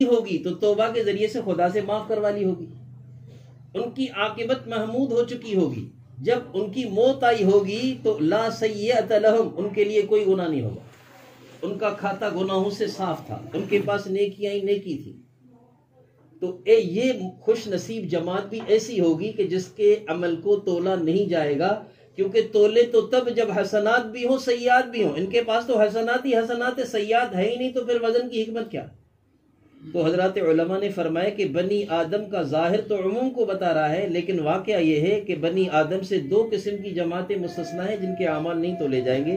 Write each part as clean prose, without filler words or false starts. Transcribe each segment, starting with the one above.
ہوگی تو توبہ کے ذریعے سے خدا سے معاف کروا لی ہوگی، ان کی عاقبت محمود ہو چکی ہوگی، جب ان کی موت آئی ہوگی تو لا سیئۃ لہم، ان کے لیے کوئی گناہ نہیں ہوگا، ان کا کھاتا گناہوں سے صاف تھا، ان کے پاس نیکیاں ہی نیکی تھی۔ تو یہ خوش نصیب جماعت بھی ایسی ہوگی کہ جس کے عمل کو تولا نہیں جائے گا، کیونکہ تولے تو تب جب حسنات بھی ہوں سیئات بھی ہوں، ان کے پاس تو حسنات ہی حسنات سیئات ہے ہی نہیں، تو پھر وزن کی حکمت کیا؟ تو حضرات علماء نے فرمایا کہ بنی آدم کا ظاہر تو عموم کو بتا رہا ہے، لیکن واقعہ یہ ہے کہ بنی آدم سے دو قسم کی جماعتیں مستثنیٰ ہیں جن کے اعمال نہیں تولے جائیں گے۔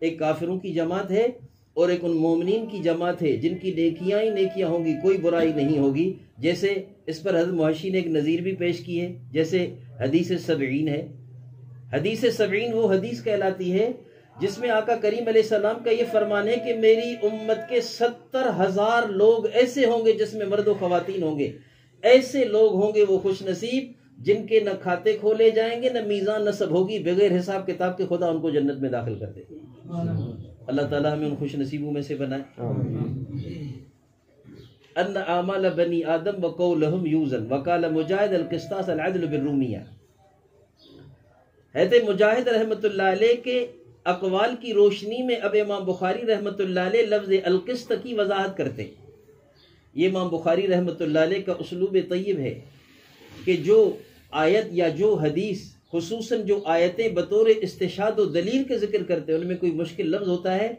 ایک کافروں کی جماعت ہے اور ایک ان مومنین کی جماعت ہے جن کی نیکیاں ہی نیکیاں ہوں گی، کوئی برائی نہیں ہوگی۔ جیسے اس پر حضرت محشی نے ایک نظیر بھی پیش کی ہے، جیسے حدیث 70 ہے۔ حدیث 70 وہ حدیث کہلاتی ہے جس میں آقا کریم علیہ السلام کا یہ فرمان ہے کہ میری امت کے 70,000 لوگ ایسے ہوں گے جس میں مرد و خواتین ہوں گے، ایسے لوگ ہوں گے وہ خوش نصیب جن کے نہ کھاتے کھولے جائیں گے، نہ میزان نصب ہوگی، بغیر حساب کتاب کے خدا ان کو جنت میں داخل کر دے گا۔ اللہ تعالی ہمیں ان خوش نصیبوں میں سے بنائے۔ ان اعمال بنی آدم وقولہم یوزن وقال مجاہد القسطاس العدل بالرومیہ۔ حضرت مجاہد رحمۃ اللہ علیہ کے اقوال کی روشنی میں اب امام بخاری رحمۃ اللہ علیہ لفظ القسط کی وضاحت کرتے ہیں۔ یہ امام بخاری رحمۃ اللہ علیہ کا اسلوب طیب ہے کہ جو آیت یا جو حدیث، خصوصاً جو آیتیں بطور استشہاد و دلیل کے ذکر کرتے ہیں ان میں کوئی مشکل لفظ ہوتا ہے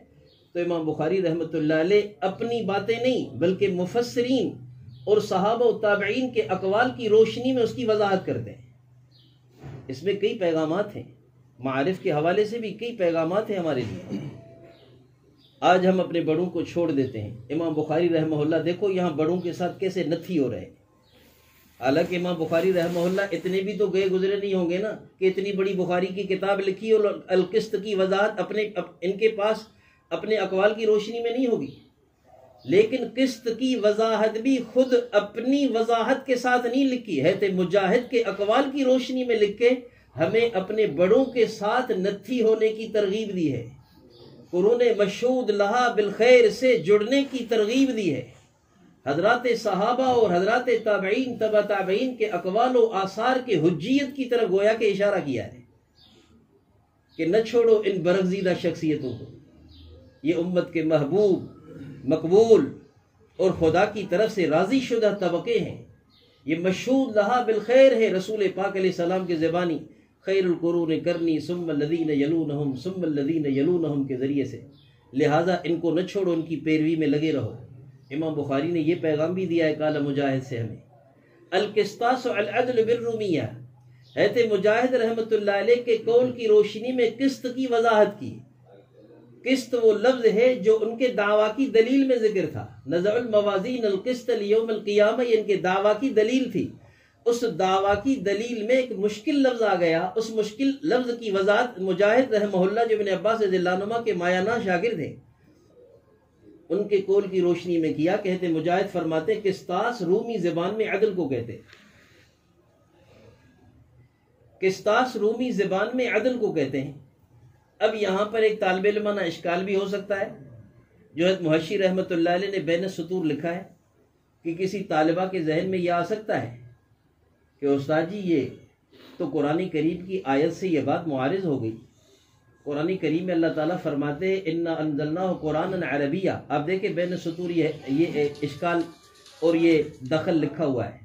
تو امام بخاری رحمۃ اللہ علیہ اپنی باتیں نہیں بلکہ مفسرین اور صحابہ و تابعین کے اقوال کی روشنی میں اس کی وضاحت کرتے ہیں۔ اس میں کئی پیغامات ہیں، معارف کے حوالے سے بھی کئی پیغامات ہیں ہمارے لیے۔ آج ہم اپنے بڑوں کو چھوڑ دیتے ہیں۔ امام بخاری رحمہ اللہ دیکھو یہاں بڑوں کے ساتھ کیسے نتھی ہو رہے ہیں، حالانکہ امام بخاری رحمہ اللہ اتنے بھی تو گئے گزرے نہیں ہوں گے نا کہ اتنی بڑی بخاری کی کتاب لکھی اور القسط کی وضاحت ان کے پاس اپنے اقوال کی روشنی میں نہیں ہوگی، لیکن قسط کی وضاحت بھی خود اپنی وضاحت کے ساتھ نہیں لکھی ہے، تو مجاہد کے اقوال کی روشنی میں لکھ کے ہمیں اپنے بڑوں کے ساتھ نتھی ہونے کی ترغیب دی ہے، قرون مشہود لہا بالخیر سے جڑنے کی ترغیب دی ہے۔ حضرات صحابہ اور حضرات تابعین تبع تابعین کے اقوال و آثار کے حجیت کی طرف گویا کہ اشارہ کیا ہے کہ نہ چھوڑو ان برگزیدہ شخصیتوں کو، یہ امت کے محبوب، مقبول اور خدا کی طرف سے راضی شدہ طبقے ہیں، یہ مشہود لہا بالخیر ہے رسول پاک علیہ السلام کے زبانی، خیر القرون کرنی ثم الذین یلونہم ثم الذین یلونہم کے ذریعے سے، لہٰذا ان کو نہ چھوڑو، ان کی پیروی میں لگے رہو۔ امام بخاری نے یہ پیغام بھی دیا ہے قال مجاہد سے ہمیں۔ القسطاس العدل بالرومیہ، حضرت مجاہد رحمۃ اللہ علیہ کے قول کی روشنی میں قسط کی وضاحت کی۔ قسط وہ لفظ ہے جو ان کے دعویٰ کی دلیل میں ذکر تھا، نزع الموازین القسط لیوم القیامہ، یہ ان کے دعویٰ کی دلیل تھی۔ اس دعویٰ کی دلیل میں ایک مشکل لفظ آ گیا، اس مشکل لفظ کی وضاحت مجاہد رحمہ اللہ جو ابن عباس رضی اللہ عنہما کے مایانہ شاگرد ہیں ان کے قول کی روشنی میں کیا۔ کہتے مجاہد فرماتے قسطاس رومی زبان میں عدل کو کہتے، قسطاس رومی زبان میں عدل کو کہتے ہیں۔ اب یہاں پر ایک طالب علمانہ اشکال بھی ہو سکتا ہے جو حضرت محشی رحمۃ اللہ علیہ نے بین السطور لکھا ہے کہ کسی طالبہ کے ذہن میں یہ آ سکتا ہے کہ استاد جی یہ تو قرآن کریم کی آیت سے یہ بات معارض ہو گئی۔ قرآن کریم میں اللہ تعالیٰ فرماتے ہیں انا انزلناہ قرآنا عربیہ، آپ دیکھیں بین السطور یہ اشکال اور یہ دخل لکھا ہوا ہے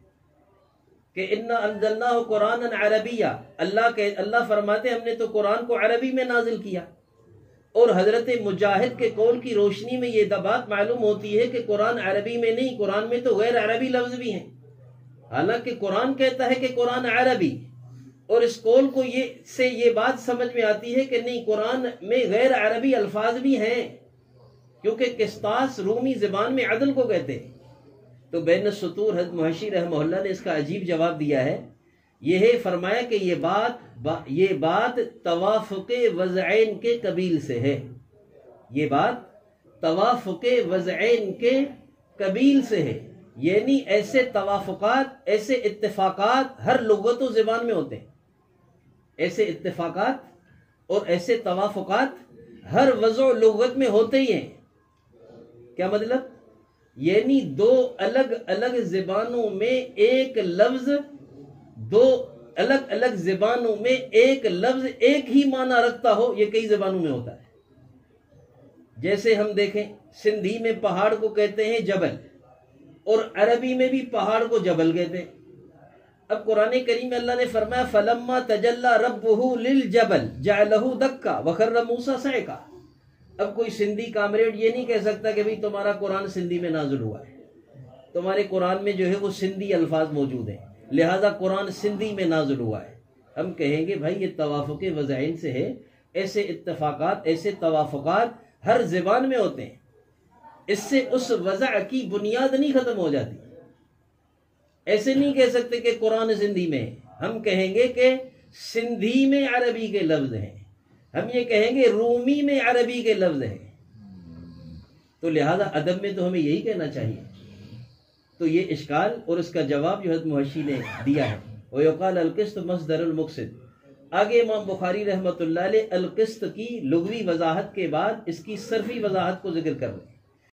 کہ انا انزلناہ قرآنا عربیہ، اللہ فرماتے ہم نے تو قرآن کو عربی میں نازل کیا، اور حضرت مجاہد کے قول کی روشنی میں یہ بات معلوم ہوتی ہے کہ قرآن عربی میں نہیں، قرآن میں تو غیر عربی لفظ بھی ہیں، حالانکہ قرآن کہتا ہے کہ قرآن عربی، اور اس قول کو یہ بات سمجھ میں آتی ہے کہ نہیں قرآن میں غیر عربی الفاظ بھی ہیں، کیونکہ قسطاس رومی زبان میں عدل کو کہتے ہیں۔ تو بین السطور حضرت محشی رحمہ اللہ نے اس کا عجیب جواب دیا ہے، یہ ہے فرمایا کہ یہ بات توافق وضعین کے قبیل سے ہے، یہ بات توافق وضعین کے قبیل سے ہے، یعنی ایسے توافقات، ایسے اتفاقات ہر لغت و زبان میں ہوتے ہیں، ایسے اتفاقات اور ایسے توافقات ہر وضع و لغت میں ہوتے ہی ہیں۔ کیا مطلب؟ یعنی دو الگ الگ زبانوں میں ایک لفظ، دو الگ الگ زبانوں میں ایک لفظ ایک ہی معنی رکھتا ہو، یہ کئی زبانوں میں ہوتا ہے۔ جیسے ہم دیکھیں سندھی میں پہاڑ کو کہتے ہیں جبل، اور عربی میں بھی پہاڑ کو جبل کہتے ہیں۔ اب قرآن کریم میں اللہ نے فرمایا فلما تجلی ربہ للجبل جعلہ دکا وخر موسیٰ صعقا۔ اب کوئی سندھی کامریڈ یہ نہیں کہہ سکتا کہ بھئی تمہارا قرآن سندھی میں نازل ہوا ہے، تمہارے قرآن میں جو ہے وہ سندھی الفاظ موجود ہیں، لہذا قرآن سندھی میں نازل ہوا ہے۔ ہم کہیں گے بھائی یہ توافق وضعین سے ہے، ایسے اتفاقات، ایسے توافقات ہر زبان میں ہوتے ہیں، اس سے اس وضع کی بنیاد نہیں ختم ہو جاتی۔ ایسے نہیں کہہ سکتے کہ قرآن سندھی میں ہے، ہم کہیں گے کہ سندھی میں عربی کے لفظ ہیں، ہم یہ کہیں گے رومی میں عربی کے لفظ ہیں، تو لہذا ادب میں تو ہمیں یہی کہنا چاہیے۔ تو یہ اشکال اور اس کا جواب جو حضرت محشی نے دیا ہے، وَيُقَالَ الْقِسْطُ مَصْدَرُ الْمُقْسِطِ۔ آگے امام بخاری رحمۃ اللہ علیہ القسط کی لغوی وضاحت کے بعد اس کی صرفی وضاحت کو ذکر کر رہے ہیں۔